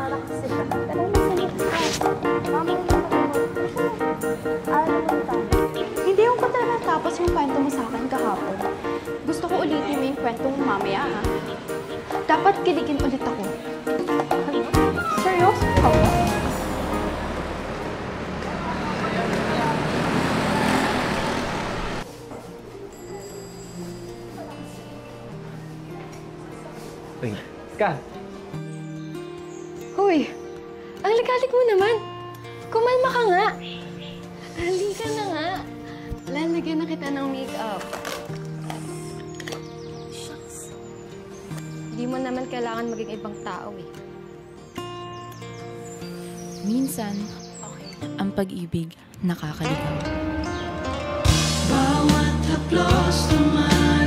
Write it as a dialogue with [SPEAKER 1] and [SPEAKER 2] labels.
[SPEAKER 1] Para kasi siya. Tara na, sige. Mama, ano mo tayo? Hindi ako pa talaga tapos yung kwento mo sa akin kahapon. Gusto ko ulitin mo yung kwento mo mamaya, ha? Dapat kiligin ulit ako. Ano? Seryoso ka ba?
[SPEAKER 2] Uy, Ka!
[SPEAKER 3] Hoy, ang ligalig mo naman. Kumalma ka nga. Halika na nga. Lalagyan na kita ng make-up. Shucks. Hindi mo naman kailangan maging ibang tao eh.
[SPEAKER 4] Minsan, ang pag-ibig nakakaligaw.
[SPEAKER 5] Bawat haplos na may